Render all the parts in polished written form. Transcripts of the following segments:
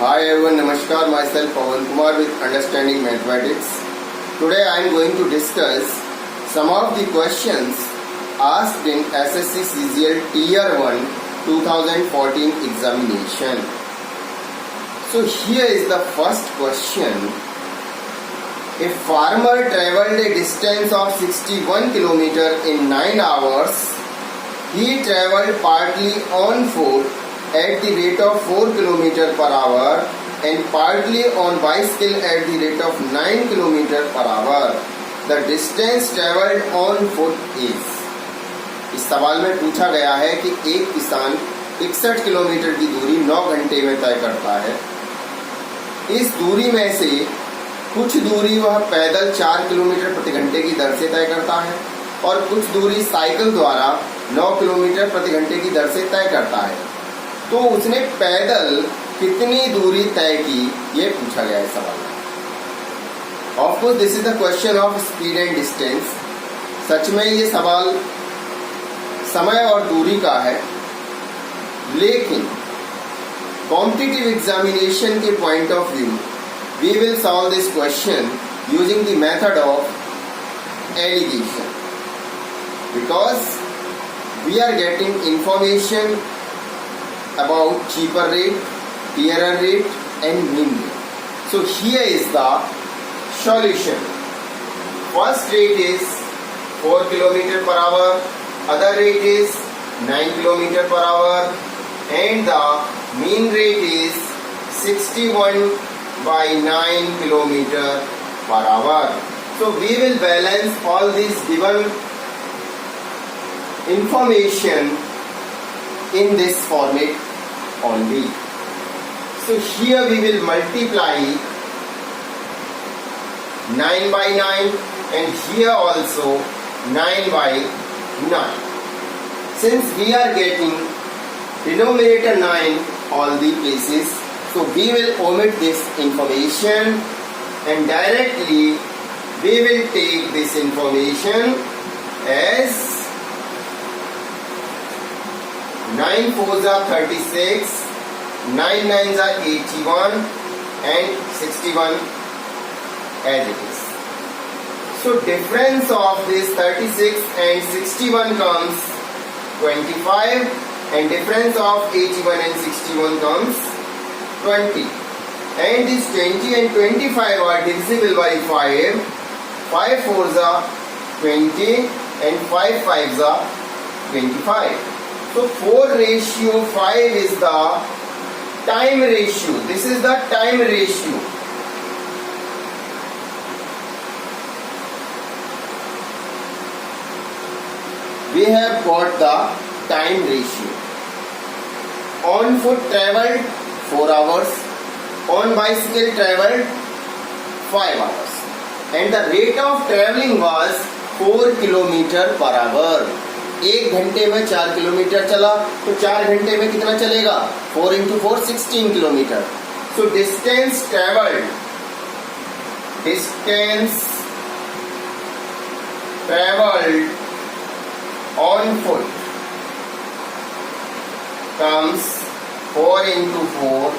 Hi everyone, Namaskar. Myself Pawan Kumar with Understanding Mathematics. Today I am going to discuss some of the questions asked in SSC CGL Tier 1 2014 examination. So here is the first question. A farmer traveled a distance of 61 km in 9 hours. He traveled partly on foot at the rate of 4 km per hour and partly on bicycle at the rate of 9 km per hour. The distance traveled on foot is. इस सवाल में पूछा गया है कि एक किसान 61 kilometre की दूरी 9 घंटे में तय करता है। इस दूरी में से कुछ दूरी वह पैदल 4 किलोमीटर प्रति घंटे की दर से तय करता है और कुछ दूरी साइकिल द्वारा 9 किलोमीटर प्रति घंटे की दर से तय करता है। तो उसने पैदल कितनी दूरी तय की, ये पूछा गया है सवाल में। Of course this is the question of speed and distance. सच में ये सवाल समय और दूरी का है, लेकिन कॉम्पिटिटिव एग्जामिनेशन के point of view we will solve this question using the method of alligation, because we are getting information about cheaper rate, dearer rate and mean rate. So here is the solution. First rate is 4 km per hour, other rate is 9 km per hour and the mean rate is 61 by 9 km per hour. So we will balance all these given information in this format only. So here we will multiply 9 by 9 and here also 9 by 9. Since we are getting denominator 9 all the places, so we will omit this information and directly we will take this information as 9 4s are 36, 9 9s are 81 and 61 as it is. So difference of this 36 and 61 comes 25 and difference of 81 and 61 comes 20. And this 20 and 25 are divisible by 5. 5 4s are 20 and 5 5s are 25. So 4:5 is the time ratio. This is the time ratio. We have got the time ratio. On foot traveled 4 hours. On bicycle traveled 5 hours. And the rate of travelling was 4 km per hour. 1 घंटे में 4 kilometre चला तो 4 घंटे में कितना चलेगा? 4 into 4 16 kilometre. So distance traveled on foot comes 4 into 4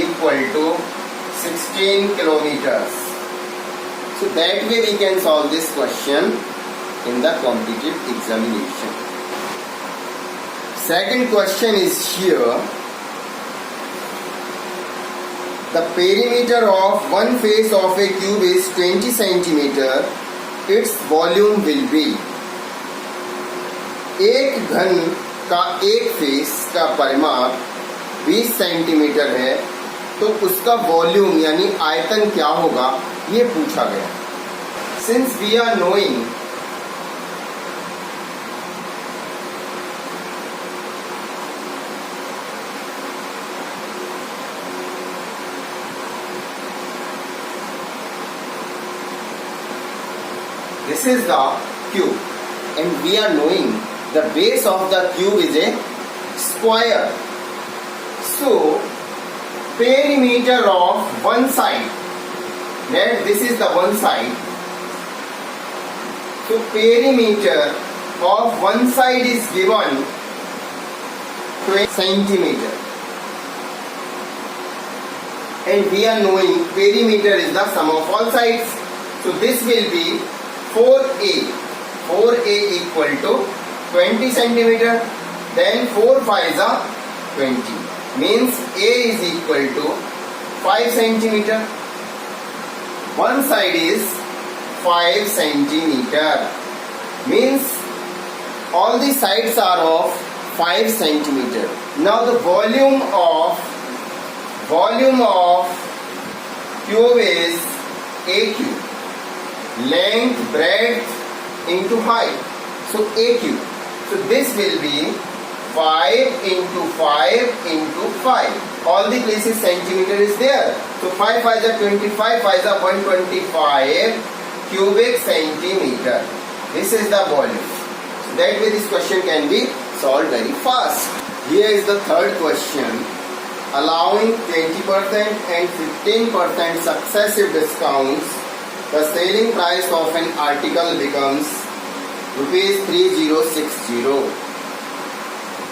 equal to 16 kilometers. So that way we can solve this question in the competitive examination. Second question is here. The perimeter of one face of a cube is 20 centimeter. Its volume will be. एक घन का एक face का परिमाप 20 centimetre है, तो उसका volume यानी आयतन क्या होगा, ये पूछा गया. Since we are knowing this is the cube and we are knowing the base of the cube is a square. So perimeter of one side, that this is the one side. So perimeter of one side is given 20 centimeter. and we are knowing perimeter is the sum of all sides. So this will be 4a. 4a equal to 20 centimeter. Then 4 5 are 20. Means a is equal to 5 centimeter. One side is 5 centimeter. Means all the sides are of 5 centimeter. Now the volume of cube is a cube. Length, breadth into height. So a cube. So this will be 5 into 5 into 5. All the places centimeter is there. So 5 5 are 25, 5 are 125 cubic centimeter. This is the volume. So that way this question can be solved very fast. Here is the third question. Allowing 20% and 15% successive discounts, the selling price of an article becomes rupees 3060.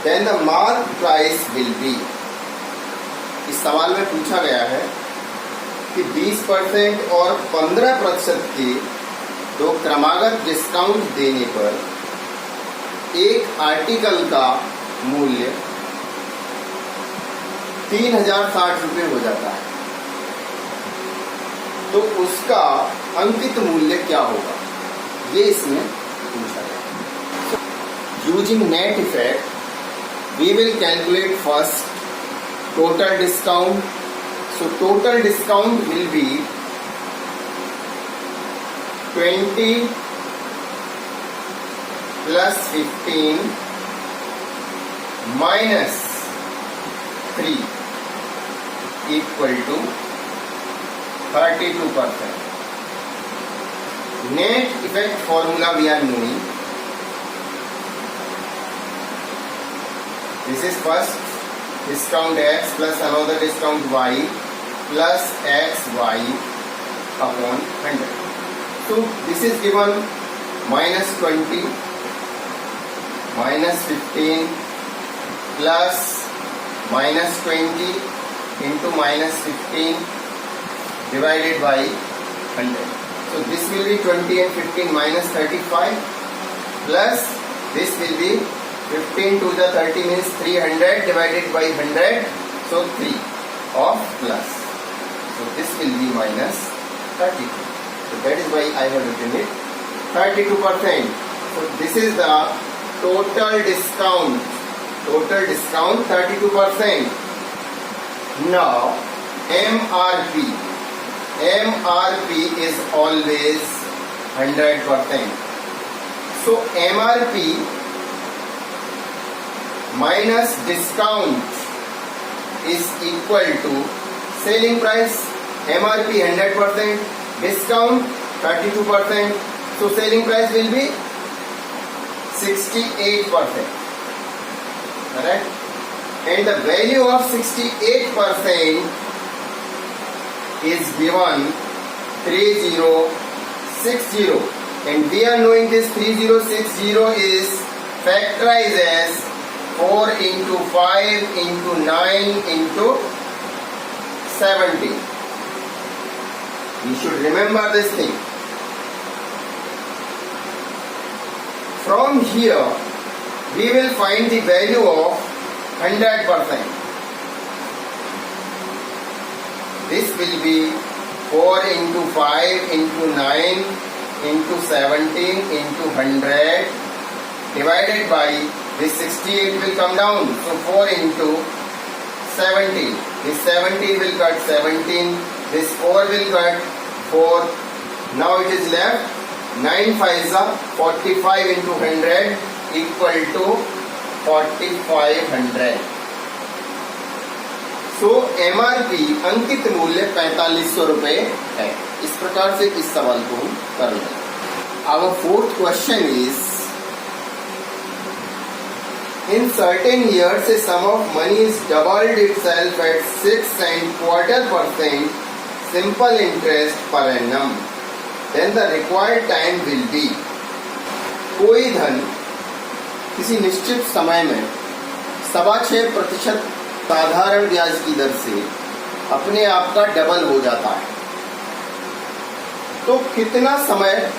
Then the mark price will be. इस सवाल में पूछा गया है कि 20% और 15% के दो क्रमागत डिस्काउंट देने पर एक आर्टिकल का मूल्य 3060 रुपये हो जाता है, तो उसका अंकित मूल्य क्या होगा, ये इसमें पूछा गया। Using net effect we will calculate first total discount. So total discount will be 20 plus 15 minus 3 equal to 32%. Net effect formula we are knowing. This is first discount x plus another discount y plus xy upon 100. So this is given minus 20 minus 15 plus minus 20 into minus 15 divided by 100. So this will be 20 and 15 minus 35 plus this will be 15 to the 30 means 300 divided by 100, so 3 of plus. So this will be minus 32. So that is why I have written it 32%. So this is the total discount. Total discount 32%. Now MRP. MRP is always 100%. So MRP minus discount is equal to selling price. MRP 100%, discount 32%. So selling price will be 68%. Correct? And the value of 68% is given 3060. And we are knowing this 3060 is factorized as 4 into 5 into 9 into 70. You should remember this thing. From here, we will find the value of 100%. This will be 4 into 5 into 9 into 17 into 100 divided by this 68 will come down. So 4 into 17. This 17 will cut 17. This 4 will cut 4. Now it is left 9 5s are 45 into 100 equal to 4500. So MRP अंकित मूल्य 4500 रुपए है। इस प्रकार से इस सवाल को हम कर लेंगे। Our fourth question is, in certain years a sum of money is doubled itself at 6.25% simple interest per annum. Then the required time will be. कोई धन किसी निश्चित समय में 6.25% साधारण ब्याज की दर से अपने आप का डबल हो जाता है, तो कितना समय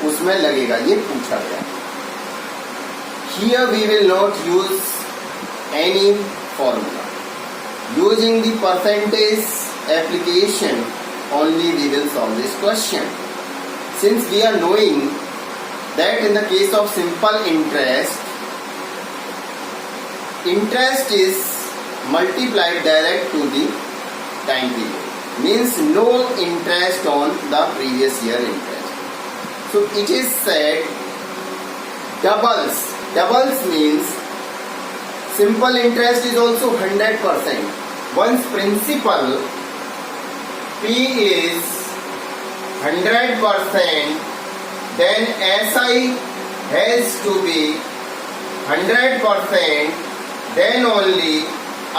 उसमें लगेगा ये पूछा गया। Here we will not use any formula. Using the percentage application only we will solve this question. Since we are knowing that in the case of simple interest, interest is multiplied direct to the time period, means no interest on the previous year interest. So it is said doubles. Doubles means simple interest is also 100%. Once principal P is 100%, then SI has to be 100%, then only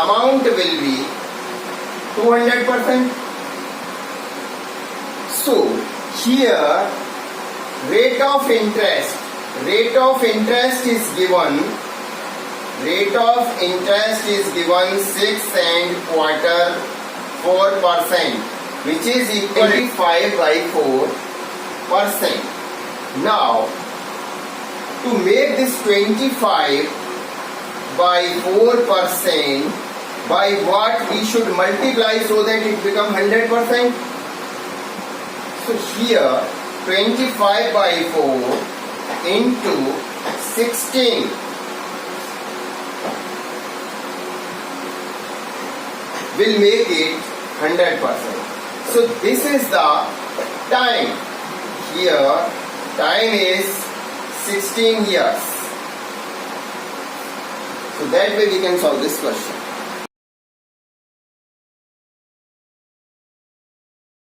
amount will be 200%. So here rate of interest is given. Rate of interest is given 6 and quarter 4%, which is equal to 5 by 4%. Now, to make this 25 by 4%, by what we should multiply so that it become 100%? So here 25 by 4 into 16 will make it 100%. So this is the time. Here time is 16 years. So that way we can solve this question.